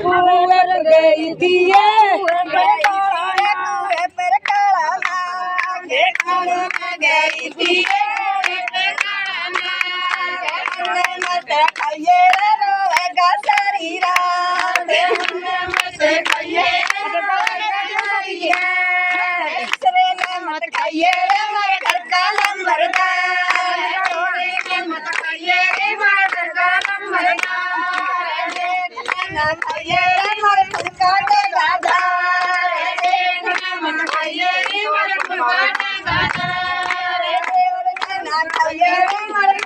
कुंवर गई थी पर काला गई थी मत खाइए रोएगा सारी रात मत खाइए मत खाइए हमारे घर का नंबरदार मत खाइए हमारे घर का नंबरदार खाइए हमारे घर का ठेकेदार मत खाइए हमारे घर का ठेकेदार खाइए हमारे